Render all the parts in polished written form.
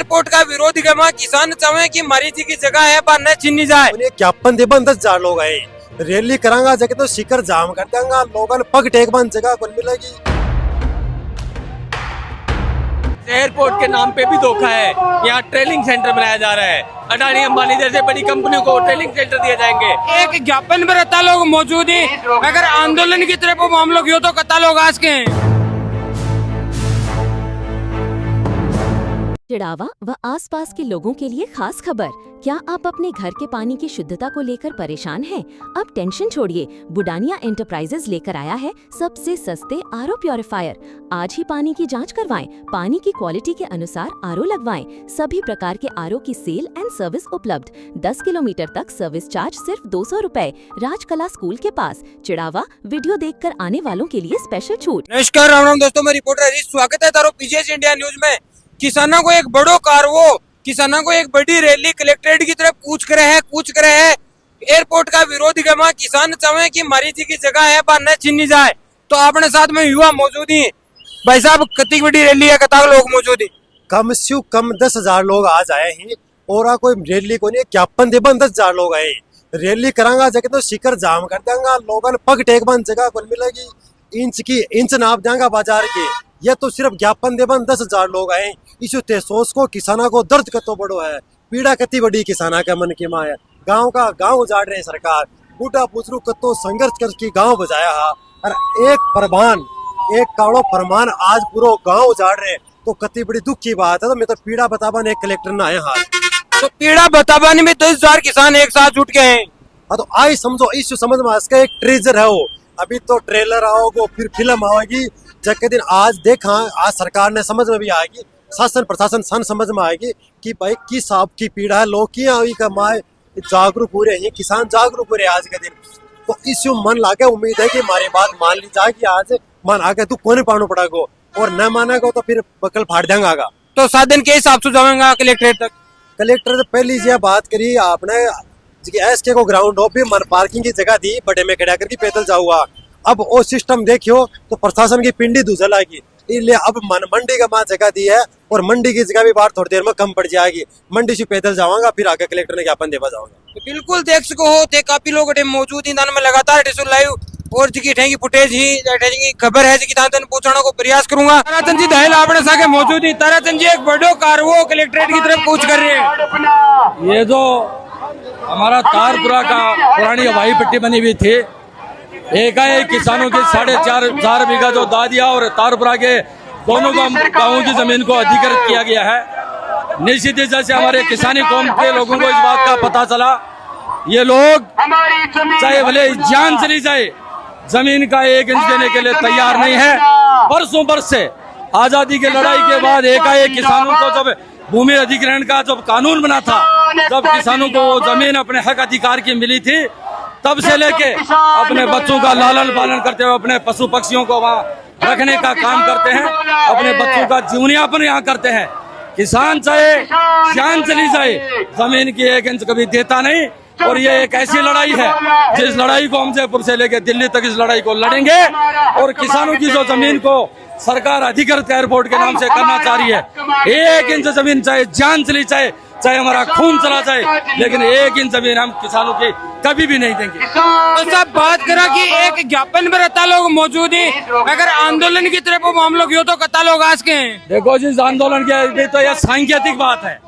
Airport का विरोध करना किसान चाहे कि मरी जी की जगह है पर न छीनी जाए। ज्ञापन दे 10,000 लोग आए, रैली करांगा जगह तो शिखर जाम कर देंगा, लोगों पग टेक बन जगह कौन मिलेगी। एयरपोर्ट के नाम पे भी धोखा है। यहाँ ट्रेनिंग सेंटर बनाया जा रहा है, अडानी अंबानी जैसे बड़ी कंपनियों को ट्रेनिंग सेंटर दिए जाएंगे। एक ज्ञापन पर रहता लोग मौजूद ही, अगर आंदोलन की तरफ मामलों की हो तो कता लोग आज के हैं। चिड़ावा व आसपास के लोगों के लिए खास खबर। क्या आप अपने घर के पानी की शुद्धता को लेकर परेशान हैं? अब टेंशन छोड़िए, बुडानिया एंटरप्राइजेज लेकर आया है सबसे सस्ते आरओ प्योरीफायर। आज ही पानी की जांच करवाएं, पानी की क्वालिटी के अनुसार आरओ लगवाएं। सभी प्रकार के आरओ की सेल एंड सर्विस उपलब्ध। 10 किलोमीटर तक सर्विस चार्ज सिर्फ 200 रुपए। राजकला स्कूल के पास, चिड़ावा। वीडियो देखकर आने वालों के लिए स्पेशल छूट। नमस्कार, राम राम दोस्तों, मैं रिपोर्टर हरीश, स्वागत है तारो पीजीएस इंडिया न्यूज में। किसानों को एक बड़ो कारवो, किसानों को एक बड़ी रैली कलेक्ट्रेट की तरफ कूच करे है। एयरपोर्ट का विरोध करना किसान चाहे कि मरी जी की जगह है पर न छीनी जाए। तो अपने साथ में युवा मौजूद ही। भाई साहब, कितनी बड़ी रैली है, कता लोग मौजूद ही? कम से कम 10,000 लोग आज आए हैं और कोई रैली को नहीं, ज्ञापन दे 10,000 लोग आए। रैली करांगा जगह तो शिखर जाम कर देंगा, लोगों पग टेक बन जगह कौन मिलेगी। इंच नाप देंगा बाजार के। ये तो सिर्फ ज्ञापन देवन 10,000 लोग आए। इस सोच को किसाना को दर्द कतो बड़ो है, पीड़ा कति बड़ी किसाना के मन की माँ है। गांव का गांव उजाड़ रहे सरकार, बूढ़ा बुजुर्ग कतो संघर्ष करके गांव बजाया हा। और एक काड़ो फरमान आज पूरा गांव उजाड़ रहे, तो कति बड़ी दुख की बात है। तो मैं तो पीड़ा बतावन एक कलेक्टर ने आया हाल, तो पीड़ा बतावन में 10,000 किसान एक साथ जुट गए हैं। हाँ तो आई समझो, इस समझ में इसका एक ट्रेजर है वो। अभी तो ट्रेलर आओगे, फिर फिल्म आएगी, जब के दिन आज देखा, आज सरकार ने समझ में भी आएगी, शासन प्रशासन सन समझ में आएगी कि भाई किस साहब की पीड़ा है, लोग की आई का माए जागरूक हो रहे हैं, किसान जागरूक हो रहे हैं आज के दिन। तो इस मन लाके उम्मीद है कि हमारी बात मान ली जाए कि आज मन आके तू कोने पानो पड़ेगा, और न मानेगा तो फिर बकल फाड़ देंगे। तो 7 दिन के हिसाब से जाएंगा कलेक्ट्रेट तक? कलेक्टर पहली जी बात करी आपने, एसके को ग्राउंड हो, भी मन पार्किंग की जगह दी, बड़े में खड़ा करके पैदल जाऊंगा। अब वो सिस्टम देखियो तो प्रशासन की पिंडी दूसरा लाएगी, इसलिए अब मंडी का माँ जगह दी है, और मंडी की जगह भी बाहर थोड़ी देर में कम पड़ जाएगी। मंडी से पैदल जाऊंगा, फिर आगे कलेक्टर ने ज्ञापन देवा जाऊंगा। तो बिल्कुल देख सको हो, थे काफी लोग मौजूद हैं में लगातार टिशु लाइव और जी की फुटेज ही खबर है जी तान पूछने को प्रयास करूंगा। ताराचंद जी दहल आपने साके मौजूद ही। ताराचंद जी, एक बड़ो कारवो कलेक्ट्रेट की तरफ कूच कर रहे हैं। ये जो हमारा तारपुरा का पुरानी हवाई पट्टी बनी हुई थी, एकाएक किसानों के 4.5 बीघा जो दा दिया और तारपुरा के दोनों गांवों की जमीन को अधिकृत किया गया है। निश्चित ही जैसे हमारे किसानी कौम के लोगों को इस बात का पता चला, ये लोग चाहे भले जान चली जाए, जमीन का 1 इंच देने के लिए तैयार नहीं है। बरसों से आजादी की लड़ाई के बाद एकाएक किसानों को जब भूमि अधिग्रहण का जब कानून बना था, जब किसानों को जमीन अपने हक अधिकार की मिली थी, तब से लेके अपने बच्चों का लालन पालन करते हुए अपने पशु पक्षियों को वहाँ रखने का काम करते हैं, अपने बच्चों का जीवनयापन यहाँ करते हैं। किसान चाहे जान चली जाए, जमीन की 1 इंच कभी देता नहीं। और ये एक ऐसी लड़ाई है जिस लड़ाई को हम जयपुर से लेकर दिल्ली तक इस लड़ाई को लड़ेंगे। और किसानों की जो जमीन को सरकार अधिकृत एयरपोर्ट के नाम से करना चाह रही है, 1 इंच जमीन चाहे जान चली जाए, चाहे हमारा खून चला जाए, लेकिन 1 इंच जमीन हम किसानों की कभी भी नहीं देंगे। तो सब बात करा कि एक ज्ञापन पर रहता लोग मौजूद ही, अगर आंदोलन की तरफ मामलों की हो तो कता लोग आज के हैं। देखो जिस आंदोलन की तो यह सांकेतिक बात है।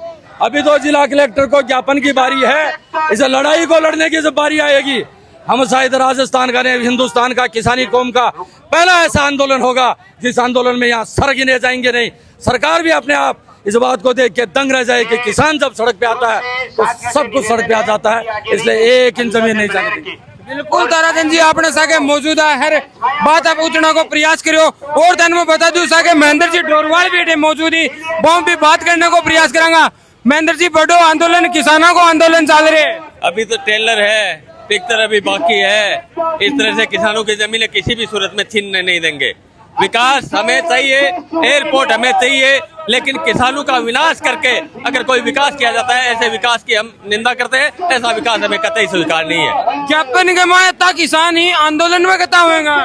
अभी तो जिला कलेक्टर को ज्ञापन की बारी है, इस लड़ाई को लड़ने की जब बारी आएगी, हम शायद राजस्थान का नहीं, हिंदुस्तान का किसानी कौम का पहला ऐसा आंदोलन होगा जिस आंदोलन में यहाँ सर गिने जाएंगे नहीं। सरकार भी अपने आप इस बात को देख के दंग रह जाए कि किसान जब सड़क पे आता है तो सब कुछ सड़क पे आ जाता है, इसलिए 1 इंच जमीन नहीं जाने देंगे। बिल्कुल ताराचंद जी, आपने साके मौजूद है, हर बात आप पूछने को प्रयास करो। और धन में बता दूं साके महेंद्र जी डोरवाल भी मौजूद ही, वो भी बात करने को प्रयास करेंगे। महेंद्र जी, बड़ो आंदोलन, किसानों को आंदोलन चल रहे हैं। अभी तो टेलर है, पिक्चर अभी बाकी है। इस तरह से किसानों की जमीनें किसी भी सूरत में छीनने नहीं देंगे। विकास हमें चाहिए, एयरपोर्ट हमें चाहिए, लेकिन किसानों का विनाश करके अगर कोई विकास किया जाता है, ऐसे विकास की हम निंदा करते हैं। ऐसा विकास हमें कतई स्वीकार नहीं है। ज्ञापन के मायता किसान ही आंदोलन में कहता होगा,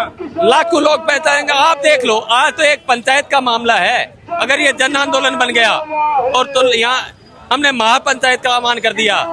लाखों लोग पहचानेंगे। आप देख लो, आज तो एक पंचायत का मामला है, अगर ये जन आंदोलन बन गया और तो यहाँ हमने महापंचायत का आह्वान कर दिया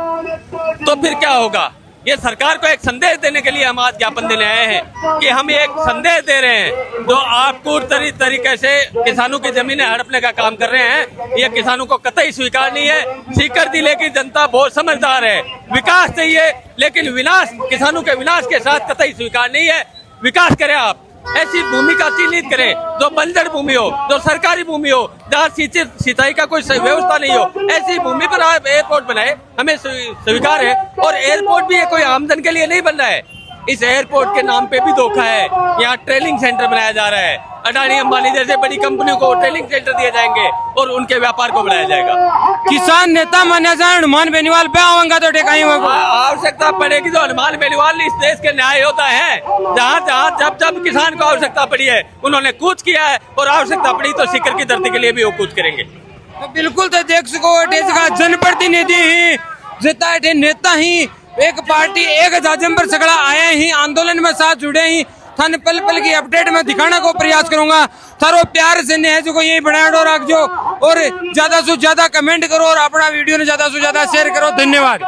तो फिर क्या होगा। ये सरकार को एक संदेश देने के लिए हम आज ज्ञापन देने आए हैं कि हम एक संदेश दे रहे हैं। जो आप कूटनीतिक तरीके से किसानों की जमीनें हड़पने का काम कर रहे हैं, ये किसानों को कतई स्वीकार नहीं है। सीकर जिले की जनता बहुत समझदार है। विकास चाहिए, लेकिन विनाश, किसानों के विनाश के साथ कतई स्वीकार नहीं है। विकास करें आप, ऐसी भूमि का चिन्हित करें जो बंजर भूमि हो, जो सरकारी भूमि हो, जहाँ सिंचाई का कोई व्यवस्था नहीं हो, ऐसी भूमि पर आप एयरपोर्ट बनाए, हमें स्वीकार है। और एयरपोर्ट भी कोई आमदन के लिए नहीं बन रहा है। इस एयरपोर्ट के नाम पे भी धोखा है। यहाँ ट्रेनिंग सेंटर बनाया जा रहा है। अडानी अंबानी जैसे बड़ी कंपनियों को ट्रेनिंग सेंटर दिए जाएंगे और उनके व्यापार को बढ़ाया जाएगा। किसान नेता माना जाए हनुमान बेनीवाल पे आवेंगा तो टेकाई होगा। आवश्यकता पड़ेगी तो हनुमान बेनीवाल इस देश के न्याय योद्धा है। जहाँ जहाँ जब जब किसान को आवश्यकता पड़ी है उन्होंने कूच किया है, और आवश्यकता पड़ी तो सीकर की धरती के लिए भी वो कूच करेंगे। तो बिल्कुल तो देख सको जनप्रतिनिधि ही जितना नेता ही एक पार्टी एक जाजम पर सगड़ा आए ही आंदोलन में साथ जुड़े ही थाने पल पल की अपडेट में दिखाने को प्रयास करूंगा। थारो प्यार से ने जो यही बनाया रखो और ज्यादा से ज्यादा कमेंट करो और अपना वीडियो ने ज्यादा से ज्यादा शेयर करो। धन्यवाद।